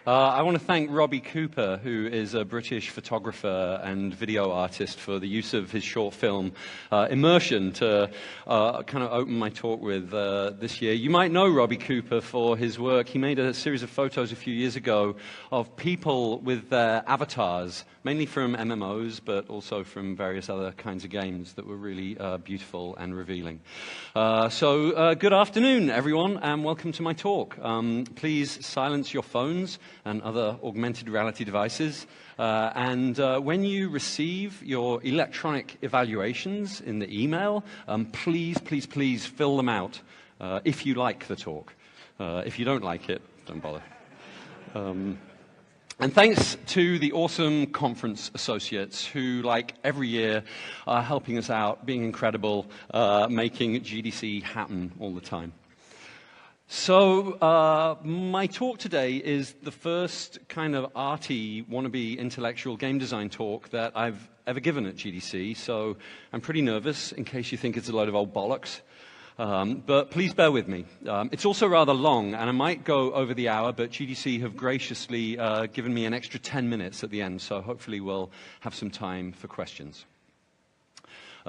I want to thank Robbie Cooper, who is a British photographer and video artist, for the use of his short film, Immersion, to kind of open my talk with this year. You might know Robbie Cooper for his work. He made a series of photos a few years ago of people with their avatars, mainly from MMOs, but also from various other kinds of games that were really beautiful and revealing. So good afternoon, everyone, and welcome to my talk. Please silence your phones and other augmented reality devices. When you receive your electronic evaluations in the email, please fill them out if you like the talk. If you don't like it, don't bother. And thanks to the awesome conference associates who, like every year, are helping us out, being incredible, making GDC happen all the time. So my talk today is the first kind of arty, wannabe intellectual game design talk that I've ever given at GDC, so I'm pretty nervous in case you think it's a load of old bollocks. But please bear with me. It's also rather long, and I might go over the hour, but GDC have graciously given me an extra 10 minutes at the end, so hopefully we'll have some time for questions.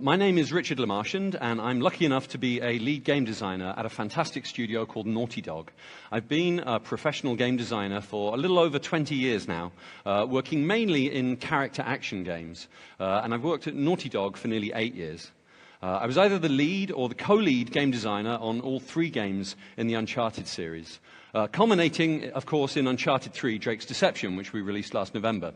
My name is Richard Lemarchand, and I'm lucky enough to be a lead game designer at a fantastic studio called Naughty Dog. I've been a professional game designer for a little over 20 years now, working mainly in character action games, and I've worked at Naughty Dog for nearly 8 years. I was either the lead or the co-lead game designer on all 3 games in the Uncharted series, culminating, of course, in Uncharted 3, Drake's Deception, which we released last November.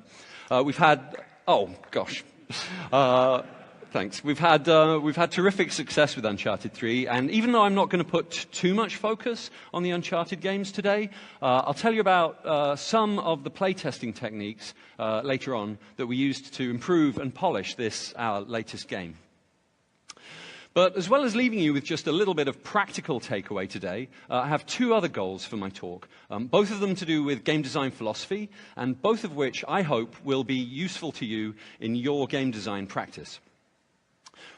Thanks. We've had terrific success with Uncharted 3, and even though I'm not going to put too much focus on the Uncharted games today, I'll tell you about some of the playtesting techniques later on that we used to improve and polish this, our latest game. But as well as leaving you with just a little bit of practical takeaway today, I have 2 other goals for my talk, both of them to do with game design philosophy, and both of which I hope will be useful to you in your game design practice.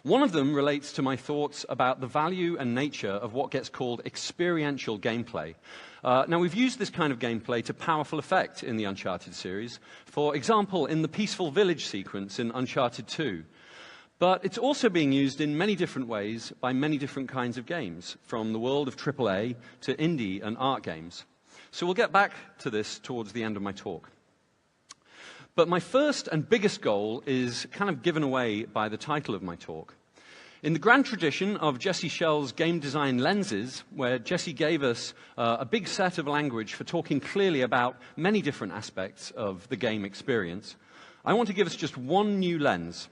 One of them relates to my thoughts about the value and nature of what gets called experiential gameplay. Now, we've used this kind of gameplay to powerful effect in the Uncharted series, for example, in the Peaceful Village sequence in Uncharted 2. But it's also being used in many different ways by many different kinds of games, from the world of AAA to indie and art games. So we'll get back to this towards the end of my talk. But my first and biggest goal is kind of given away by the title of my talk. In the grand tradition of Jesse Schell's game design lenses, where Jesse gave us a big set of language for talking clearly about many different aspects of the game experience, I want to give us just one new lens.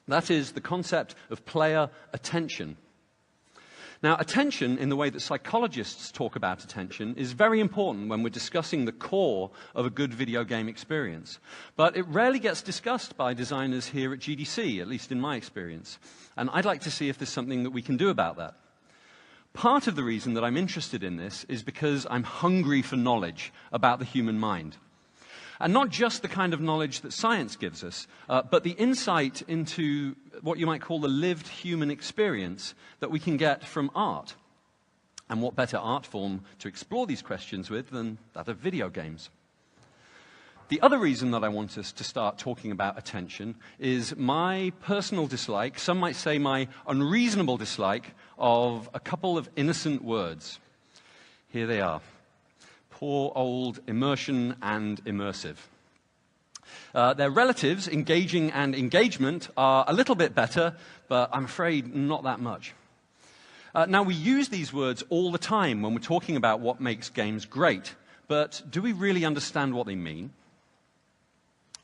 That is the concept of player attention. Now, attention, in the way that psychologists talk about attention, is very important when we're discussing the core of a good video game experience. But it rarely gets discussed by designers here at GDC, at least in my experience. And I'd like to see if there's something that we can do about that. Part of the reason that I'm interested in this is because I'm hungry for knowledge about the human mind. And not just the kind of knowledge that science gives us, but the insight into what you might call the lived human experience that we can get from art. And what better art form to explore these questions with than that of video games? The other reason that I want us to start talking about attention is my personal dislike, some might say my unreasonable dislike, of a couple of innocent words. Here they are. Poor old immersion and immersive. Their relatives, engaging and engagement, are a little bit better, but I'm afraid not that much. Now, we use these words all the time when we're talking about what makes games great, but do we really understand what they mean?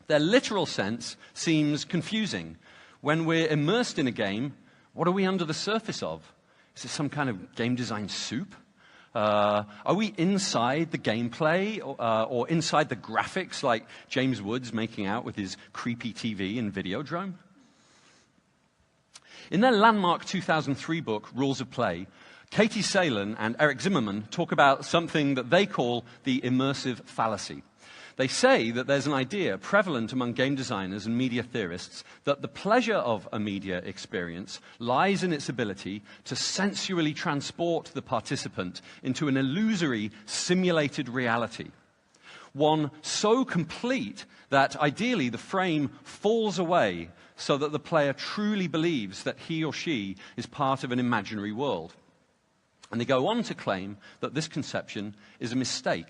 Their literal sense seems confusing. When we're immersed in a game, what are we under the surface of? Is it some kind of game design soup? Are we inside the gameplay or inside the graphics, like James Woods making out with his creepy TV in Videodrome? In their landmark 2003 book, Rules of Play, Katie Salen and Eric Zimmerman talk about something that they call the immersive fallacy. They say that there's an idea prevalent among game designers and media theorists that the pleasure of a media experience lies in its ability to sensually transport the participant into an illusory, simulated reality. One so complete that ideally the frame falls away so that the player truly believes that he or she is part of an imaginary world. And they go on to claim that this conception is a mistake.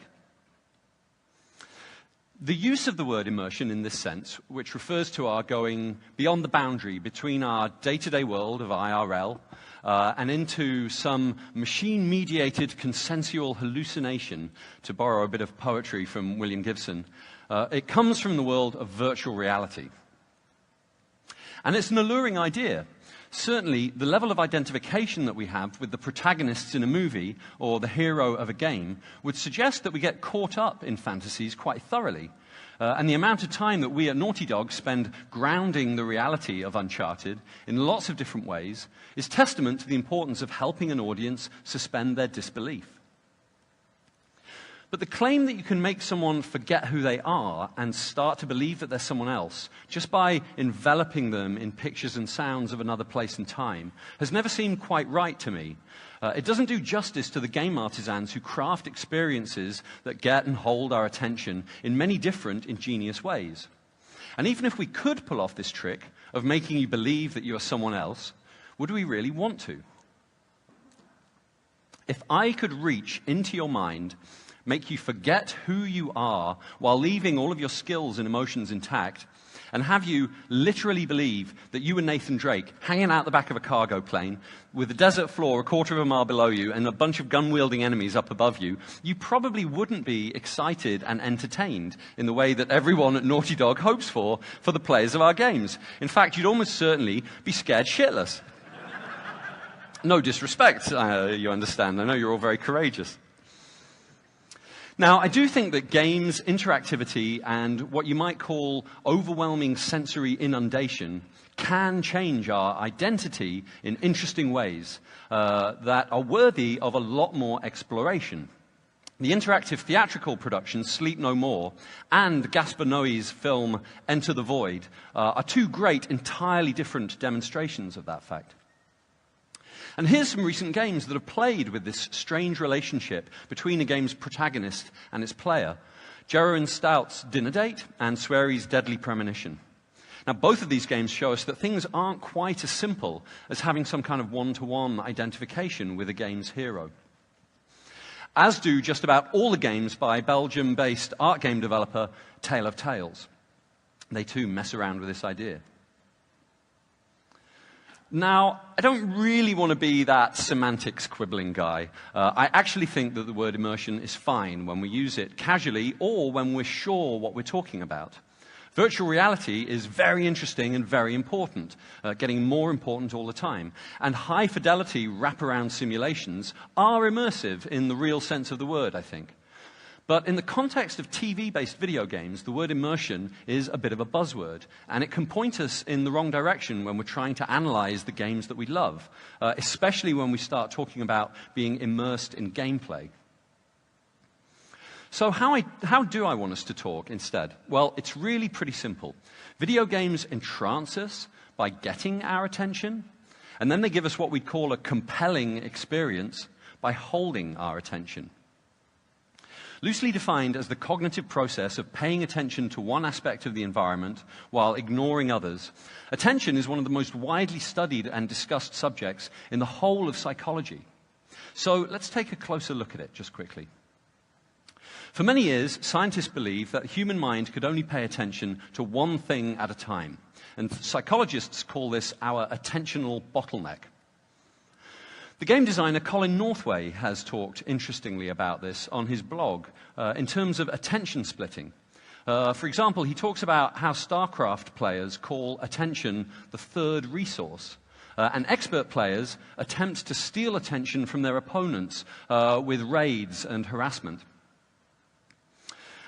The use of the word immersion in this sense, which refers to our going beyond the boundary between our day-to-day world of IRL and into some machine-mediated consensual hallucination, to borrow a bit of poetry from William Gibson, it comes from the world of virtual reality. And it's an alluring idea. Certainly, the level of identification that we have with the protagonists in a movie or the hero of a game would suggest that we get caught up in fantasies quite thoroughly. And the amount of time that we at Naughty Dog spend grounding the reality of Uncharted in lots of different ways is testament to the importance of helping an audience suspend their disbelief. But the claim that you can make someone forget who they are and start to believe that they're someone else just by enveloping them in pictures and sounds of another place and time has never seemed quite right to me. It doesn't do justice to the game artisans who craft experiences that get and hold our attention in many different ingenious ways. And even if we could pull off this trick of making you believe that you are someone else, would we really want to? If I could reach into your mind, make you forget who you are while leaving all of your skills and emotions intact, and have you literally believe that you and Nathan Drake hanging out the back of a cargo plane with the desert floor a quarter of a mile below you and a bunch of gun-wielding enemies up above you, you probably wouldn't be excited and entertained in the way that everyone at Naughty Dog hopes for the players of our games. In fact, you'd almost certainly be scared shitless. No disrespect, you understand. I know you're all very courageous. Now, I do think that games, interactivity, and what you might call overwhelming sensory inundation can change our identity in interesting ways that are worthy of a lot more exploration. The interactive theatrical productions Sleep No More and Gaspar Noé's film Enter the Void are two great, entirely different demonstrations of that fact. And here's some recent games that have played with this strange relationship between a game's protagonist and its player. Jero Stout's Dinner Date and Swery's Deadly Premonition. Now, both of these games show us that things aren't quite as simple as having some kind of one-to-one identification with a game's hero. As do just about all the games by Belgium-based art game developer Tale of Tales. They too mess around with this idea. Now, I don't really want to be that semantics quibbling guy. I actually think that the word immersion is fine when we use it casually or when we're sure what we're talking about. Virtual reality is very interesting and very important, getting more important all the time. And high-fidelity wraparound simulations are immersive in the real sense of the word, I think. But in the context of TV-based video games, the word immersion is a bit of a buzzword, and it can point us in the wrong direction when we're trying to analyze the games that we love, especially when we start talking about being immersed in gameplay. So how do I want us to talk instead? Well, it's really pretty simple. Video games entrance us by getting our attention, and then they give us what we'd call a compelling experience by holding our attention. Loosely defined as the cognitive process of paying attention to one aspect of the environment while ignoring others, attention is one of the most widely studied and discussed subjects in the whole of psychology. So let's take a closer look at it just quickly. For many years, scientists believed that the human mind could only pay attention to one thing at a time, and psychologists call this our attentional bottleneck. The game designer Colin Northway has talked interestingly about this on his blog in terms of attention splitting. For example, he talks about how StarCraft players call attention the third resource, and expert players attempt to steal attention from their opponents with raids and harassment.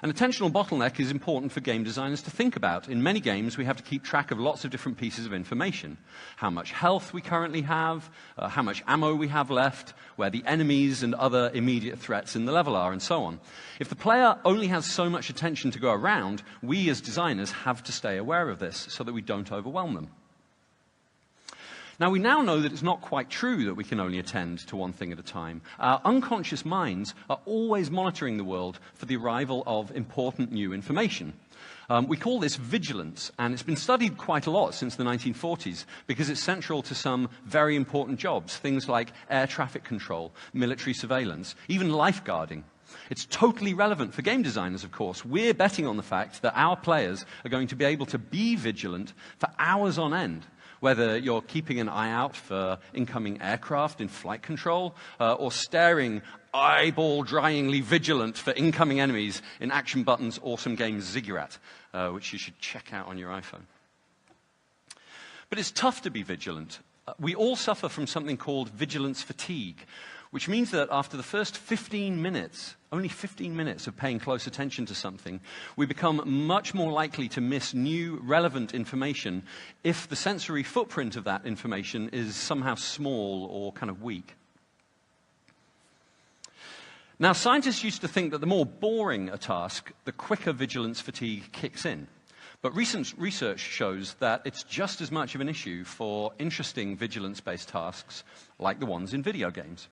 An attentional bottleneck is important for game designers to think about. In many games, we have to keep track of lots of different pieces of information. How much health we currently have, how much ammo we have left, where the enemies and other immediate threats in the level are, and so on. If the player only has so much attention to go around, we as designers have to stay aware of this so that we don't overwhelm them. Now, we now know that it's not quite true that we can only attend to one thing at a time. Our unconscious minds are always monitoring the world for the arrival of important new information. We call this vigilance, and it's been studied quite a lot since the 1940s because it's central to some very important jobs, things like air traffic control, military surveillance, even lifeguarding. It's totally relevant for game designers, of course. We're betting on the fact that our players are going to be able to be vigilant for hours on end, whether you're keeping an eye out for incoming aircraft in flight control or staring eyeball-dryingly vigilant for incoming enemies in Action Button's awesome game Ziggurat, which you should check out on your iPhone. But it's tough to be vigilant. We all suffer from something called vigilance fatigue, which means that after the first 15 minutes, only 15 minutes of paying close attention to something, we become much more likely to miss new, relevant information if the sensory footprint of that information is somehow small or kind of weak. Now, scientists used to think that the more boring a task, the quicker vigilance fatigue kicks in. But recent research shows that it's just as much of an issue for interesting vigilance-based tasks like the ones in video games.